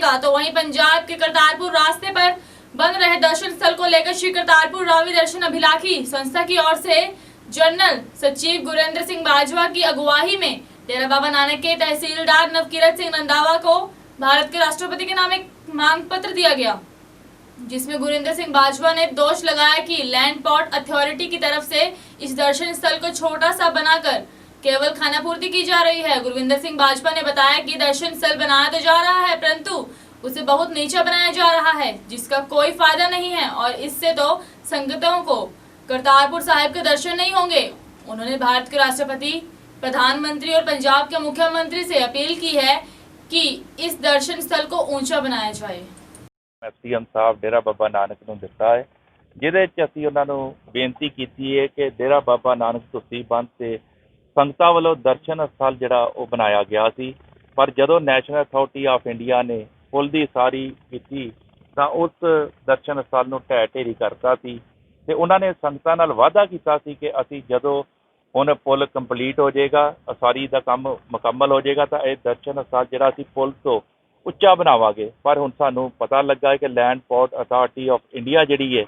जाएगा, तो वहीं पंजाब के करतारपुर रास्ते पर बन रहे दर्शन स्थल को लेकर श्री करतारपुर रावी दर्शन अभिलाखी संस्था की ओर से जनरल सचिव गुरेंद्र सिंह बाजवा की अगुवाई में डेरा बाबा नानक के तहसीलदार नवकीरत सिंह रंधावा को भारत के राष्ट्रपति के नाम एक मांग पत्र दिया गया, जिसमें गुरेंद्र सिंह बाजवा ने दोष लगाया कि लैंड पोर्ट अथॉरिटी की तरफ से इस दर्शन स्थल को छोटा सा बनाकर केवल खानापूर्ति की जा रही है। गुरविंदर सिंह बाजवा ने बताया कि दर्शन स्थल बनाया तो जा रहा है, परंतु उसे बहुत नीचा बनाया जा रहा है, जिसका कोई फायदा नहीं है और इससे तो संगतों को करतारपुर साहिब के दर्शन नहीं होंगे। उन्होंने भारत के राष्ट्रपति, प्रधानमंत्री और पंजाब के मुख्यमंत्री से अपील की है कि इस दर्शन स्थल को ऊंचा बनाया जाए। सीएम साहब डेरा बाबा नानक ਨੂੰ ਦਿੱਤਾ ਹੈ, ਜਿਹਦੇ 'ਚ ਅਸੀਂ ਉਹਨਾਂ ਨੂੰ ਬੇਨਤੀ ਕੀਤੀ ਹੈ ਕਿ ਡੇਰਾ ਬਾਬਾ ਨਾਨਕ ਤੁਸੀਂ ਬੰਦ ਤੇ ਸੰਗਤਾਂ ਵੱਲੋਂ ਦਰਸ਼ਨ ਸਥਲ ਜਿਹੜਾ ਉਹ ਬਣਾਇਆ ਗਿਆ ਸੀ, ਪਰ ਜਦੋਂ ਨੈਸ਼ਨਲ ਅਥਾਰਟੀ ਆਫ ਇੰਡੀਆ ਨੇ ਪੁਲ ਦੀ ਸਾਰੀ ਕੀਤੀ ਤਾਂ ਉਸ ਦਰਸ਼ਨ ਸਥਲ ਨੂੰ ਢਹਿ ਢੇਰੀ ਕਰਤਾ ਸੀ ਤੇ ਉਹਨਾਂ ਨੇ ਸੰਗਤਾਂ ਨਾਲ ਵਾਅਦਾ ਕੀਤਾ ਸੀ ਕਿ ਅਸੀਂ ਜਦੋਂ ਹੁਣ ਪੁਲ ਕੰਪਲੀਟ ਹੋ ਜਾਏਗਾ, ਉਸਾਰੀ ਦਾ ਕੰਮ ਮੁਕੰਮਲ ਹੋ ਜਾਏਗਾ ਤਾਂ ਇਹ ਦਰਸ਼ਨ ਸਥਲ ਜਿਹੜਾ ਅਸੀਂ ਪੁਲ ਤੋਂ ਉੱਚਾ ਬਣਾਵਾਂਗੇ। ਪਰ ਹੁਣ ਸਾਨੂੰ ਪਤਾ ਲੱਗਾ ਹੈ ਕਿ land port authority of India ਜਿਹੜੀ ਹੈ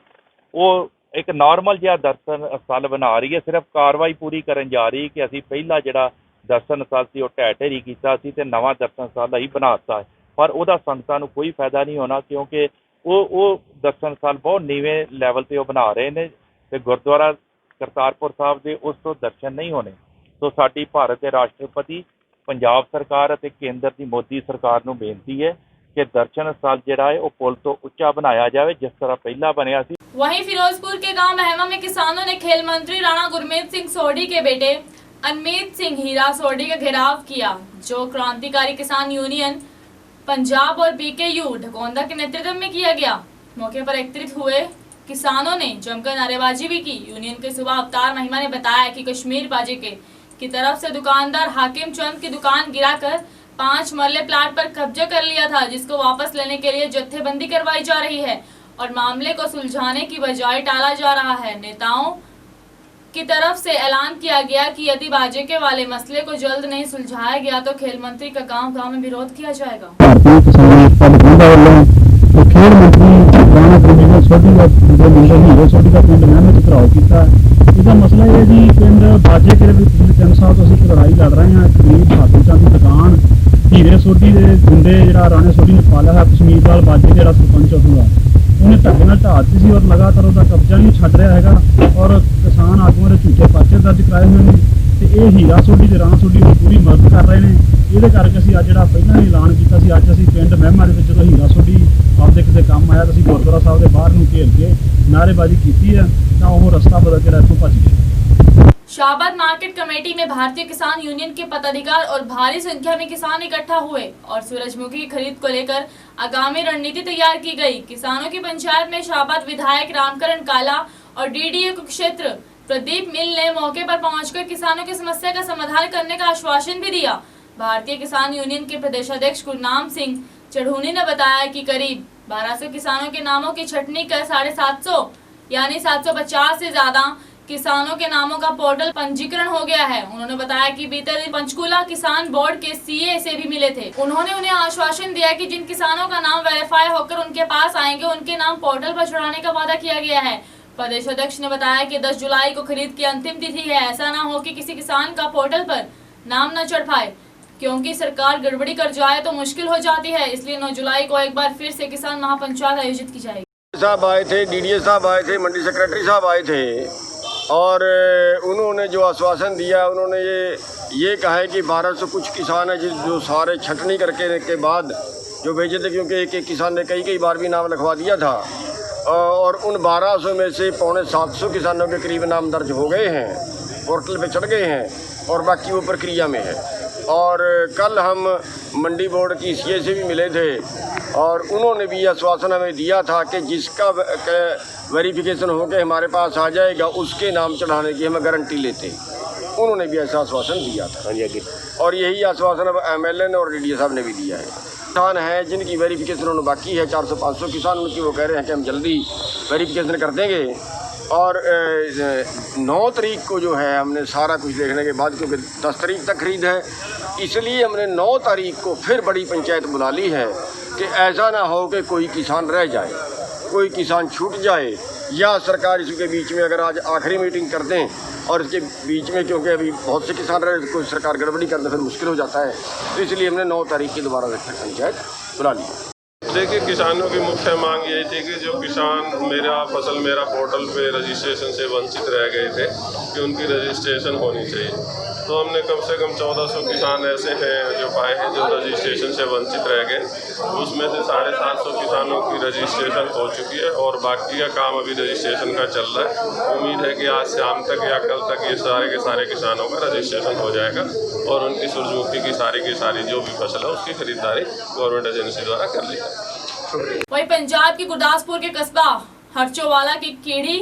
ਉਹ ਇੱਕ ਨਾਰਮਲ ਜਿਹਾ ਦਰਸ਼ਨ ਸਥਲ ਬਣਾ ਰਹੀ ਹੈ, ਸਿਰਫ ਕਾਰਵਾਈ ਪੂਰੀ ਕਰਨ ਜਾ ਰਹੀ ਕਿ ਅਸੀਂ ਪਹਿਲਾ ਜਿਹੜਾ ਦਰਸ਼ਨ ਸਥਲ ਸੀ ਉਹ ਢਹਿ ਢੇਰੀ ਕੀਤਾ ਸੀ ਤੇ ਨਵਾਂ ਦਰਸ਼ਨ ਸਥਲ ਹੀ ਬਣਾ ਦਿੱਤਾ ਹੈ, ਪਰ ਉਹਦਾ ਸੰਗਤਾਂ ਨੂੰ ਕੋਈ ਫਾਇਦਾ ਨਹੀਂ ਹੋਣਾ ਕਿਉਂਕਿ ਉਹ ਦਰਸ਼ਨ ਸਥਲ ਬਹੁਤ ਨੀਵੇਂ ਲੈਵਲ 'ਤੇ ਉਹ ਬਣਾ ਰਹੇ ਨੇ ਤੇ ਗੁਰਦੁਆਰਾ ਕਰਤਾਰਪੁਰ ਸਾਹਿਬ ਦੇ ਉਸ ਤੋਂ ਦਰਸ਼ਨ ਨਹੀਂ ਹੋਣੇ। ਸੋ ਸਾਡੀ ਭਾਰਤ ਦੇ ਰਾਸ਼ਟਰਪਤੀ, पंजाब सरकार ਅਤੇ केंद्र की मोदी सरकार ਨੂੰ ਬੇਨਤੀ ਹੈ कि दर्शन स्थल ਜਿਹੜਾ ਹੈ ਉਹ ਪੁਲ ਤੋਂ ਉੱਚਾ ਬਣਾਇਆ ਜਾਵੇ जिस तरह पहला बनया ਸੀ। वहीं फिरोजपुर के गांव महमा में किसानों ने खेल मंत्री राणा गुरमीत सिंह सोढ़ी के बेटे अनमीत सिंह हीरा सोढ़ी का घेराव किया, जो क्रांतिकारी किसान यूनियन पंजाब और बीकेयू ढकोंदा के नेतृत्व में किया गया। मौके पर एकत्रित हुए किसानों ने जमकर नारेबाजी भी की। यूनियन के सुबह अवतार महिमा ने बताया कि कश्मीर बाजी की तरफ से दुकानदार हाकिम चंद की दुकान गिराकर 5 मरले प्लाट पर कब्जा कर लिया था, जिसको वापस लेने के लिए जत्थेबंदी करवाई जा रही है और मामले को सुलझाने की बजाय टाला जा रहा है। नेताओं की तरफ से ऐलान किया गया कि यदि बाजेके वाले मसले को जल्द नहीं सुलझाया गया तो खेल मंत्री का गांव-गांव में विरोध किया जाएगा। खेल मंत्री राणा गुरमीत सोढ़ी का हीरो सोढ़ी का पिंड महमे च घिराव किया। इसका मसला यह जी पिंड बाजे के पिछले 3 साल तो असं लड़ाई लड़ रहे हैं। गरीब हाकिम चंद की दुकान हीरे सोढ़ी के गुंडे जो राणे सोढ़ी ने पालिया है, कश्मीर लाल बाजे जो सरपंच उसूगा उन्हें धक्के ਨਾਲ ਢਾਹ ਦਿੱਤੀ ਸੀ और लगातार उसका कब्जा नहीं छੱਡ ਰਿਹਾ ਹੈਗਾ और किसान आगुओं ਦੇ ਝੂਠੇ ਪਰਚੇ ਦਰਜ ਕਰਾਏ ਹੋਏ ਨੇ ਤੇ ਇਹ ਹੀਰਾ ਸੋਢੀ ਤੇ ਰਾਣਾ ਸੋਢੀ ਨੂੰ ਪੂਰੀ ਮਦਦ ਕਰ ਰਹੇ ਨੇ। ਇਹਦੇ ਕਰਕੇ ਅਸੀਂ ਅੱਜ ਜਿਹੜਾ ਪਹਿਲਾਂ ਹੀ ਐਲਾਨ ਕੀਤਾ ਸੀ, ਅੱਜ ਅਸੀਂ ਪਿੰਡ ਮਹਿਮਾ ਦੇ ਵਿੱਚ ਜਦੋਂ ਹੀਰਾ ਸੋਢੀ ਆਪਦੇ ਕਿਤੇ ਕੰਮ ਆਇਆ ਤਾਂ ਅਸੀਂ ਗੁਰਦੁਆਰਾ ਸਾਹਿਬ ਦੇ ਬਾਹਰ ਨੂੰ ਘੇਰ ਕੇ ਨਾਅਰੇਬਾਜ਼ੀ ਕੀਤੀ ਹੈ ਤਾਂ ਉਹ ਰਸਤਾ ਬਦਲ ਕੇ ਇੱਥੋਂ ਭੱਜ ਗਏ। शाहबाद मार्केट कमेटी में भारतीय किसान यूनियन के पदाधिकारी और भारी संख्या में किसान इकट्ठा हुए और सूरजमुखी की खरीद को लेकर आगामी रणनीति तैयार की गई। किसानों की पंचायत में शाहबाद विधायक रामकरण काला और डीडीए क्षेत्र प्रदीप मिल ने मौके पर पहुंचकर किसानों की समस्या का समाधान करने का आश्वासन भी दिया। भारतीय किसान यूनियन के प्रदेशाध्यक्ष गुरनाम सिंह चढ़ूनी ने बताया कि करीब 1200 किसानों के नामों की छटनी कर 750 यानी 750 से ज्यादा किसानों के नामों का पोर्टल पंजीकरण हो गया है। उन्होंने बताया कि बीते दिन पंचकूला किसान बोर्ड के सीए से भी मिले थे। उन्होंने उन्हें आश्वासन दिया कि जिन किसानों का नाम वेरीफाई होकर उनके पास आएंगे उनके नाम पोर्टल पर चढ़ाने का वादा किया गया है। प्रदेश अध्यक्ष ने बताया कि 10 जुलाई को खरीद की अंतिम तिथि है। ऐसा न हो कि किसी किसान का पोर्टल पर नाम न चढ़ पाए, क्योंकि सरकार गड़बड़ी कर जाए तो मुश्किल हो जाती है। इसलिए 9 जुलाई को एक बार फिर से किसान महापंचायत आयोजित की जाएगी। साहब आए थे, डीडीए साहब आए थे, मंडी सेक्रेटरी साहब आए थे और उन्होंने जो आश्वासन दिया उन्होंने ये कहा है कि 1200 कुछ किसान हैं जो सारे छटनी करके के बाद जो भेजे थे, क्योंकि एक किसान ने कई बार भी नाम लिखवा दिया था और उन 1200 में से 750 किसानों के करीब नाम दर्ज हो गए हैं, पोर्टल पे चढ़ गए हैं और बाकी वो प्रक्रिया में है। और कल हम मंडी बोर्ड की सीए से भी मिले थे और उन्होंने भी आश्वासन हमें दिया था कि जिसका वेरिफिकेशन होकर हमारे पास आ जाएगा उसके नाम चढ़ाने की हमें गारंटी लेते। उन्होंने भी ऐसा आश्वासन दिया था और यही आश्वासन अब एमएलए ने और डीडीए साहब ने भी दिया है। किसान हैं जिनकी वेरिफिकेशन उन्होंने बाकी है, 400-500 किसान उनकी, वो कह रहे हैं कि हम जल्दी वेरिफिकेशन कर देंगे। और 9 तारीख को जो है हमने सारा कुछ देखने के बाद, क्योंकि 10 तारीख तक खरीद है, इसलिए हमने 9 तारीख को फिर बड़ी पंचायत बुला ली है कि ऐसा ना हो कि कोई किसान रह जाए, कोई किसान छूट जाए, या सरकार इसके बीच में अगर आज आखिरी मीटिंग कर दें और इसके बीच में, क्योंकि अभी बहुत से किसान रहे, कोई सरकार गड़बड़ी करना फिर मुश्किल हो जाता है। तो इसलिए हमने 9 तारीख की दोबारा पंचायत बुला ली। देखिए, किसानों की मुख्य मांग यही थी कि जो किसान मेरा फसल मेरा पोर्टल पे रजिस्ट्रेशन से वंचित रह गए थे कि उनकी रजिस्ट्रेशन होनी चाहिए। तो हमने कम से कम 1400 किसान ऐसे हैं जो पाए हैं जो रजिस्ट्रेशन से वंचित रह गए। उसमें से 750 किसानों की रजिस्ट्रेशन हो चुकी है और बाकी का काम अभी रजिस्ट्रेशन का चल रहा है। उम्मीद है कि आज शाम तक या कल तक ये सारे के सारे किसानों का रजिस्ट्रेशन हो जाएगा और उनकी सूरजमुखी की सारी जो भी फसल है उसकी खरीदारी गवर्नमेंट एजेंसी द्वारा कर ली जाएगी। वहीं पंजाब के गुरदासपुर के कस्बा हरचोवाला की केड़ी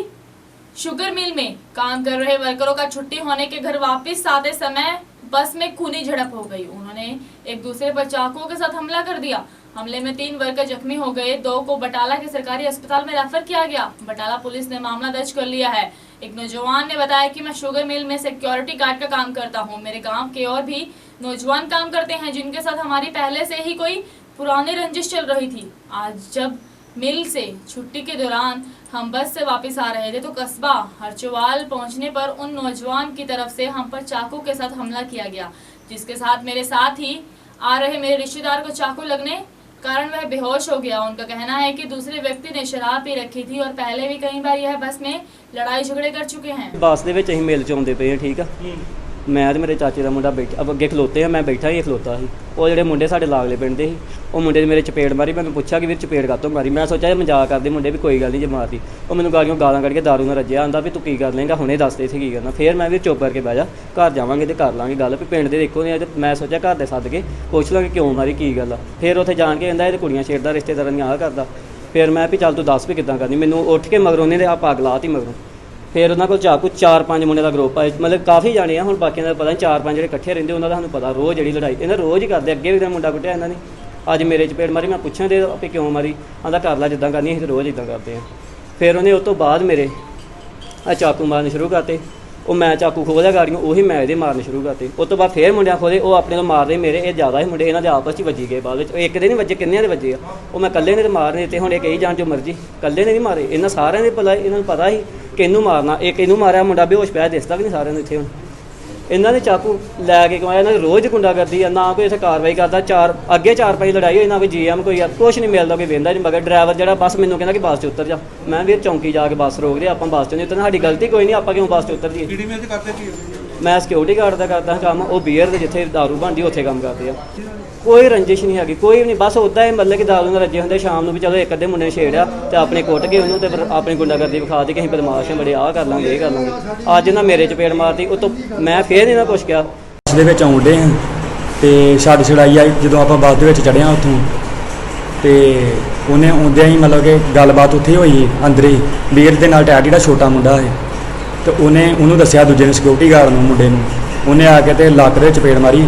शुगर मिल में काम कर रहे वर्करों का छुट्टी होने के घर वापस आते समय बस में खूनी झड़प हो गई। उन्होंने एक दूसरे पर चाकुओं के साथ हमला कर दिया। हमले में 3 वर्कर जख्मी हो गए। 2 को बटाला के सरकारी अस्पताल में रेफर किया गया। बटाला पुलिस ने मामला दर्ज कर लिया है। एक नौजवान ने बताया कि मैं शुगर मिल में सिक्योरिटी गार्ड का काम करता हूँ। मेरे गाँव के और भी नौजवान काम करते हैं जिनके साथ हमारी पहले से ही कोई पुरानी रंजिश चल रही थी। आज जब मिल से छुट्टी के दौरान हम बस से वापस आ रहे थे तो कस्बा हरचोवाल पहुंचने पर उन नौजवान की तरफ से हम पर चाकू के साथ हमला किया गया, जिसके साथ मेरे साथ ही आ रहे मेरे रिश्तेदार को चाकू लगने कारण वह बेहोश हो गया। उनका कहना है कि दूसरे व्यक्ति ने शराब पी रखी थी और पहले भी कई बार यह बस में लड़ाई झगड़े कर चुके हैं। बस ਦੇ ਵਿੱਚ ਅਸੀਂ ਮਿਲ ਚ ਆਉਂਦੇ ਪਏ ਹਾਂ, ਠੀਕ ਆ। ਮੈਂ ਤੇ ਮੇਰੇ ਚਾਚੇ ਦਾ ਮੁੰਡਾ ਬੈਠਾ ਅੱਗੇ ਖਲੋਤੇ ਆ, ਮੈਂ ਬੈਠਾ ਹੀ ਖਲੋਤਾ ਸੀ। ਉਹ ਜਿਹੜੇ ਮੁੰਡੇ ਸਾਡੇ ਲਾਗਲੇ ਪਿੰਡ ਦੇ ਸੀ, ਉਹ ਮੁੰਡੇ ਨੇ ਮੇਰੇ ਚਪੇੜ ਮਾਰੀ। ਮੈਨੂੰ ਪੁੱਛਿਆ ਕਿ ਵੀਰ ਚਪੇੜ ਕਾਹਤੋਂ ਮਾਰੀ। ਮੈਂ ਸੋਚਿਆ ਇਹ ਮਜ਼ਾਕ ਕਰਦੇ ਮੁੰਡੇ ਵੀ ਕੋਈ ਗੱਲ ਨਹੀਂ ਜੇ ਮਾਰਦੀ। ਉਹ ਮੈਨੂੰ ਗਾਲਾਂ ਕੱਢ ਕੇ ਦਾਰੂ ਨਾਲ ਰੱਜਿਆ, ਆਂਦਾ ਵੀ ਤੂੰ ਕੀ ਕਰ ਲੇਂਗਾ, ਹੁਣੇ ਦੱਸ ਦੇ ਇੱਥੇ ਕੀ ਕਰਨਾ। ਫਿਰ ਮੈਂ ਵੀ ਚੁੱਪ ਕਰਕੇ ਬਹਿ ਜਾ, ਘਰ ਜਾਵਾਂਗੇ ਤੇ ਕਰ ਲਾਂਗੇ ਗੱਲ। ਵੀ ਪਿੰਡ ਦੇ ਦੇਖੋ ਨੇ। ਮੈਂ ਸੋਚਿਆ ਘਰ ਦੇ ਸੱਦ ਕੇ ਪੁੱਛ ਲਾਂਗੇ ਕਿਉਂ ਮਾਰੀ, ਕੀ ਗੱਲ ਆ। ਫਿਰ ਉੱਥੇ ਜਾਣ ਕੇ ਕਹਿੰਦਾ ਇਹ ਕੁੜੀਆਂ ਛੇੜਦਾ, ਰਿਸ਼ਤੇਦਾਰਾਂ ਦੀਆਂ ਆਹ ਕਰਦਾ। ਫਿਰ ਮੈਂ ਵੀ ਚੱਲ ਤੂੰ ਦੱਸ ਵੀ ਕਿੱਦਾਂ ਕਰਨੀ। ਮੈਨੂੰ ਉੱਠ ਕੇ ਮਗਰੋਂ ਉਹਨੇ ਆ ਪੱਗ ਲਾਤੀ ਮਗਰੋਂ। ਫਿਰ ਉਹਨਾਂ ਕੋਲ ਚਾਕੂ 4-5 ਮੁੰਡੇ ਦਾ ਗਰੁੱਪ ਆ, ਮਤਲਬ ਕਾਫੀ ਜਾਣੇ ਆ। ਹੁਣ ਬਾਕੀਆਂ ਦਾ ਪਤਾ ਨਹੀਂ, 4-5 ਜਿਹੜੇ ਇਕੱਠੇ ਰਹਿੰਦੇ ਉਹਨਾਂ ਦਾ ਸਾਨੂੰ ਪਤਾ। ਰੋਜ਼ ਜਿਹੜੀ ਲੜਾਈ ਇਹਨਾਂ ਰੋਜ਼ ਹੀ ਕਰਦੇ। ਅੱਗੇ ਵੀ ਤਾਂ ਮੁੰਡਾ ਕੁੱਟਿਆ ਇਹਨਾਂ ਨੇ, ਅੱਜ ਮੇਰੇ ਚਪੇੜ ਮਾਰੀ। ਮੈਂ ਪੁੱਛਾਂ ਦੇ ਆਪੇ ਕਿਉਂ ਮਾਰੀ, ਆਂਦਾ ਕਰ ਲੈ ਜਿੱਦਾਂ ਕਰਨੀ, ਅਸੀਂ ਤਾਂ ਰੋਜ਼ ਇੱਦਾਂ ਕਰਦੇ ਆ। ਫਿਰ ਉਹਨੇ ਉਸ ਤੋਂ ਬਾਅਦ ਮੇਰੇ ਆ ਚਾਕੂ ਮਾਰਨੇ ਸ਼ੁਰੂ ਕਰਤੇ। ਉਹ ਮੈਂ ਚਾਕੂ ਖੋਲ੍ਹਿਆ ਗਾੜੀਆਂ, ਉਹੀ ਮੈਂ ਇਹਦੇ ਮਾਰਨੇ ਸ਼ੁਰੂ ਕਰਤੇ। ਉਸ ਤੋਂ ਬਾਅਦ ਫਿਰ ਮੁੰਡਿਆਂ ਖੋਲੇ, ਉਹ ਆਪਣੇ ਤੋਂ ਮਾਰਦੇ ਮੇਰੇ। ਇਹ ਜ਼ਿਆਦਾ ਹੀ ਮੁੰਡੇ ਇਹਨਾਂ ਦੇ ਆਪਸ 'ਚ ਵੱਜੀ ਗਏ ਬਾਅਦ ਵਿੱਚ। ਇੱਕ ਦੇ ਨਹੀਂ ਵੱਜੇ, ਕਿੰਨਿਆਂ ਦੇ ਵੱਜੇ ਆ। ਉਹ ਮੈਂ ਇਕੱਲੇ ਨੇ ਤਾਂ ਮਾਰਨੇ ਦਿੱਤੇ। ਹੁਣ ਇਹ ਕਹੀ ਜਾਣ ਜੋ ਮਰਜ਼ੀ, ਇਕੱਲੇ ਨੇ ਨਹੀਂ ਮਾਰੇ। ਇਹਨਾਂ ਸਾਰਿਆਂ ਦੇ ਭਲਾ ਇਹਨਾਂ ਨੂੰ ਪਤਾ ਸੀ ਕਿਹਨੂੰ ਮਾਰਨਾ। ਇੱਕ ਇਹਨੂੰ ਮਾਰਿਆ, ਮੁੰਡਾ ਬੇਹੋਸ਼ ਪਿਆ, ਦਿਸਦਾ ਵੀ ਨਹੀਂ ਸਾਰਿਆਂ ਨੂੰ ਇੱਥੇ। ਹੁਣ ਇਹਨਾਂ ਨੇ ਚਾਕੂ ਲੈ ਕੇ ਕਮਾਇਆ। ਇਹਨਾਂ ਦੀ ਰੋਜ਼ ਗੁੰਡਾਗਰਦੀ ਆ, ਨਾ ਕੋਈ ਇੱਥੇ ਕਾਰਵਾਈ ਕਰਦਾ। ਅੱਗੇ 4-5 ਲੜਾਈ ਹੋਈ, ਨਾ ਕੋਈ GM ਕੋਈ ਕੁਛ ਨਹੀਂ ਮਿਲਦਾ, ਕੋਈ ਵਹਿੰਦਾ ਨਹੀਂ। ਮਗਰ ਡਰਾਈਵਰ ਜਿਹੜਾ ਬੱਸ ਮੈਨੂੰ ਕਹਿੰਦਾ ਕਿ ਬੱਸ 'ਚ ਉਤਰ ਜਾ। ਮੈਂ ਵੀ ਚੌਂਕੀ ਜਾ ਕੇ ਬੱਸ ਰੋਕ ਦੇ, ਆਪਾਂ ਬੱਸ 'ਚ ਨਹੀਂ ਉਤਰਨਾ, ਸਾਡੀ ਗਲਤੀ ਕੋਈ ਨਹੀਂ, ਆਪਾਂ ਕਿਉਂ ਬੱਸ 'ਚ ਉਤਰ ਜੀਏ। ਮੈਂ ਸਿਕਿਉਰਿਟੀ ਗਾਰਡ ਦਾ ਕਰਦਾ ਕੰਮ, ਉਹ ਬੀਅਰ ਦੇ ਜਿੱਥੇ ਦਾਰੂ ਬਣਦੀ ਉੱਥੇ ਕੰਮ ਕਰਦੇ ਆ। ਕੋਈ ਰੰਜਿਸ਼ ਨਹੀਂ ਹੈਗੀ, ਕੋਈ ਵੀ ਨਹੀਂ। ਬਸ ਉੱਦਾਂ ਹੀ ਮਤਲਬ ਕਿ ਦਾਰੂ ਨਾਲ ਰੱਜੇ ਹੁੰਦੇ। ਸ਼ਾਮ ਨੂੰ ਵੀ ਚਲੋ ਇੱਕ ਅੱਧੇ ਮੁੰਡੇ ਨੇ ਛੇੜਿਆ ਤੇ ਆਪਣੇ ਕੁੱਟ ਕੇ ਉਹਨੂੰ ਤੇ ਫਿਰ ਆਪਣੀ ਗੁੰਡਾਗਰਦੀ ਵਿਖਾ ਦੇ ਕਿ ਅਸੀਂ ਬਦਮਾਸ਼ ਹਾਂ ਬੜੇ, ਆਹ ਕਰ ਲਾਂਗੇ ਇਹ ਕਰ ਲਾਂਗੇ। ਅੱਜ ਨਾ ਮੇਰੇ ਚਪੇੜ ਮਾਰਤੀ, ਉਹ ਤੋਂ ਮੈਂ ਫੇਰ ਨਹੀਂ ਨਾ ਕੁਛ ਕਿਹਾ। ਬੱਸ ਦੇ ਵਿੱਚ ਆਉਂਦੇ ਹਾਂ ਤੇ ਛੱਡ ਛੜਾਈ ਆਈ। ਜਦੋਂ ਆਪਾਂ ਬੱਸ ਦੇ ਵਿੱਚ ਚੜ੍ਹਿਆ ਉੱਥੋਂ ਤੇ ਉਹਨੇ ਆਉਂਦਿਆਂ ਹੀ ਮਤਲਬ ਕਿ ਗੱਲਬਾਤ ਉੱਥੇ ਹੋਈ ਅੰਦਰ ਹੀ। ਵੀਰ ਦੇ ਨਾਲ ਟੈਡ ਜਿਹੜਾ ਛੋਟਾ ਮੁੰਡਾ ਹੈ ਤੇ ਉਹਨੂੰ ਦੱਸਿਆ ਦੂਜੇ ਨੇ, ਸਿਕਿਉਰਿਟੀ ਗਾਰਡ ਨੂੰ, ਮੁੰਡੇ ਨੂੰ। ਉਹਨੇ ਆ ਕੇ ਤੇ ਲੱਕ ਦੇ ਚਪੇੜ ਮਾਰੀ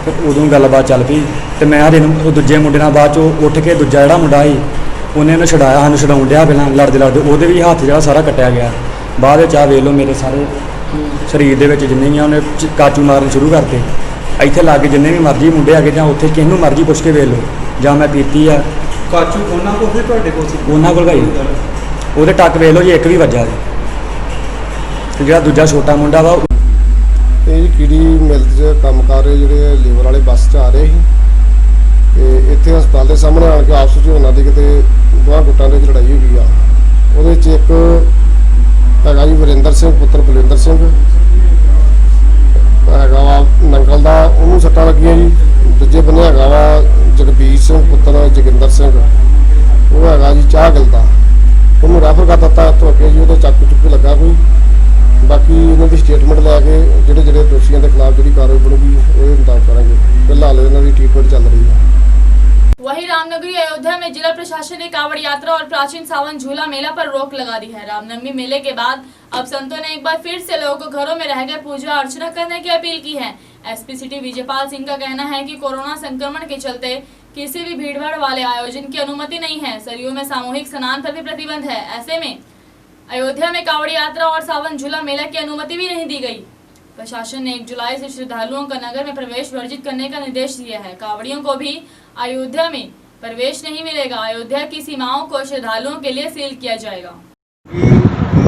ਤੇ ਉਦੋਂ ਗੱਲਬਾਤ ਚੱਲ ਪਈ। ਤੇ ਮੈਂ ਹਰੇ ਨੂੰ ਉਹ ਦੂਜੇ ਮੁੰਡੇ ਨਾਲ ਬਾਅਦ 'ਚੋਂ ਉੱਠ ਕੇ ਦੂਜਾ ਜਿਹੜਾ ਮੁੰਡਾ ਸੀ ਉਹਨੇ ਉਹਨੂੰ ਛਡਾਇਆ, ਸਾਨੂੰ ਛਡਾਉਣ ਡਿਆ ਪਹਿਲਾਂ ਲੜਦੇ ਉਹਦੇ ਵੀ ਹੱਥ ਜਿਹੜਾ ਸਾਰਾ ਕੱਟਿਆ ਗਿਆ। ਬਾਅਦ ਵਿੱਚ ਆ ਵੇਖ ਲਓ ਮੇਰੇ ਸਾਰੇ ਸਰੀਰ ਦੇ ਵਿੱਚ ਜਿੰਨੇ ਵੀ ਆ ਉਹਨੇ ਕਾਚੂ ਮਾਰਨ ਸ਼ੁਰੂ ਕਰਤੇ। ਇੱਥੇ ਲਾ ਕੇ ਜਿੰਨੇ ਵੀ ਮਰਜ਼ੀ ਮੁੰਡੇ ਆ ਗਏ ਜਾਂ ਉੱਥੇ ਕਿਹਨੂੰ ਮਰਜ਼ੀ ਪੁੱਛ ਕੇ ਵੇਖ ਲਓ, ਜਾਂ ਮੈਂ ਪੀਤੀ ਆ। ਕਾਚੂ ਉਹਨਾਂ ਕੋਲ ਫਿਰ ਤੁਹਾਡੇ ਕੋਲ ਸੀ? ਉਹਨਾਂ ਕੋਲ ਭਾਈ ਉਹਦੇ ਟੱਕ ਵੇਖ ਲਓ ਜੀ, ਇੱਕ ਵੀ ਵੱਜਾ ਤੇ ਜਿਹੜਾ ਦੂਜਾ ਛੋਟਾ ਮੁੰਡਾ ਵਾ ਇਹ ਕੀੜੀ ਮਿਲ 'ਚ ਕੰਮ ਕਰ ਰਹੇ ਜਿਹੜੇ ਲੇਬਰ ਵਾਲੇ ਬੱਸ 'ਚ ਆ ਰਹੇ ਸੀ ਤੇ ਇੱਥੇ ਹਸਪਤਾਲ ਦੇ ਸਾਹਮਣੇ ਆਣ ਕੇ ਆਪਸ 'ਚ ਉਹਨਾਂ ਦੀ ਕਿਤੇ ਦੋਹਾਂ ਗੁੱਟਾਂ ਦੇ ਲੜਾਈ ਹੋ ਗਈ ਆ। ਉਹਦੇ 'ਚ ਇੱਕ ਹੈਗਾ ਜੀ ਵਰਿੰਦਰ ਸਿੰਘ ਪੁੱਤਰ ਬਲਵਿੰਦਰ ਸਿੰਘ ਹੈਗਾ ਵਾ ਨੰਗਲ ਦਾ, ਉਹਨੂੰ ਸੱਟਾਂ ਲੱਗੀਆਂ ਜੀ। ਦੂਜੇ ਬੰਨੇ ਹੈਗਾ ਵਾ ਜਗਬੀਰ ਸਿੰਘ ਪੁੱਤਰ ਜੋਗਿੰਦਰ ਸਿੰਘ, ਉਹ ਹੈਗਾ ਜੀ ਚਾਹਗਲ ਦਾ, ਉਹਨੂੰ ਰੈਫਰ ਕਰ ਦਿੱਤਾ ਇੱਥੋਂ ਅੱਗੇ ਜੀ। ਉਹਦੇ ਚਾਕੂ ਚੁੱਕੂ ਲੱਗਾ ਕੋਈ। ਬਾਕੀ ਇਹਨਾਂ ਦੀ ਸਟੇਟਮੈਂਟ ਲੈ ਕੇ ਜਿਹੜੇ ਦੋਸ਼ੀਆਂ ਦੇ ਖਿਲਾਫ ਜਿਹੜੀ ਕਾਰਵਾਈ ਬਣੂਗੀ ਉਹ ਮੁਤਾਬਕ ਕਰਾਂਗੇ। फिलहाल ਇਹਨਾਂ ਦੀ ट्रीटमेंट चल रही है। वहीं रामनगरी अयोध्या में जिला प्रशासन ने कांवड़ यात्रा और प्राचीन सावन झूला मेला पर रोक लगा दी है। रामनवमी मेले के बाद अब संतों ने एक बार फिर से लोगों को घरों में रहकर पूजा अर्चना करने की अपील की है। एसपी सिटी विजयपाल सिंह का कहना है कि कोरोना संक्रमण के चलते किसी भी भीड़भाड़ वाले आयोजन की अनुमति नहीं है। सरयू में सामूहिक स्नान पर भी प्रतिबंध है। ऐसे में अयोध्या में कांवड़ यात्रा और सावन झूला मेला की अनुमति भी नहीं दी गई। प्रशासन ने 1 जुलाई से श्रद्धालुओं का नगर में प्रवेश वर्जित करने का निर्देश दिया है। कांवड़ियों को भी अयोध्या में प्रवेश नहीं मिलेगा। अयोध्या की सीमाओं को श्रद्धालुओं के लिए सील किया जाएगा।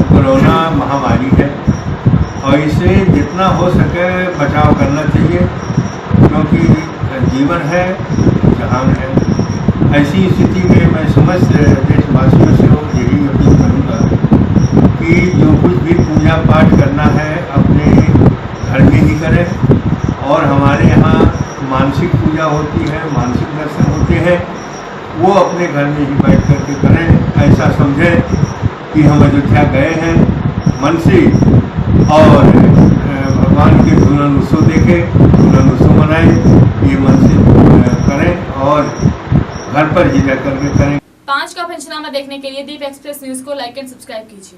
कोरोना महामारी है और इसे जितना हो सके बचाव करना चाहिए, क्योंकि जीवन है, जहान है। ऐसी स्थिति में मैं समस्त देशवासियों से यही अपील करूँगा कि जो कुछ भी पूजा पाठ करना है अपने घर में ही करें, और हमारे यहाँ मानसिक पूजा होती है, मानसिक दर्शन होते हैं, वो अपने घर में ही बैठ करके करें। ऐसा समझें कि हम अयोध्या गए हैं मन से, और भगवान के दुल्हन उत्सव देखें, दुल्हन उत्सव मनाएं, ये मन से करें और घर पर ही रह करके करें। 5 का पंचनामा देखने के लिए दीप एक्सप्रेस न्यूज को लाइक एंड सब्सक्राइब कीजिए।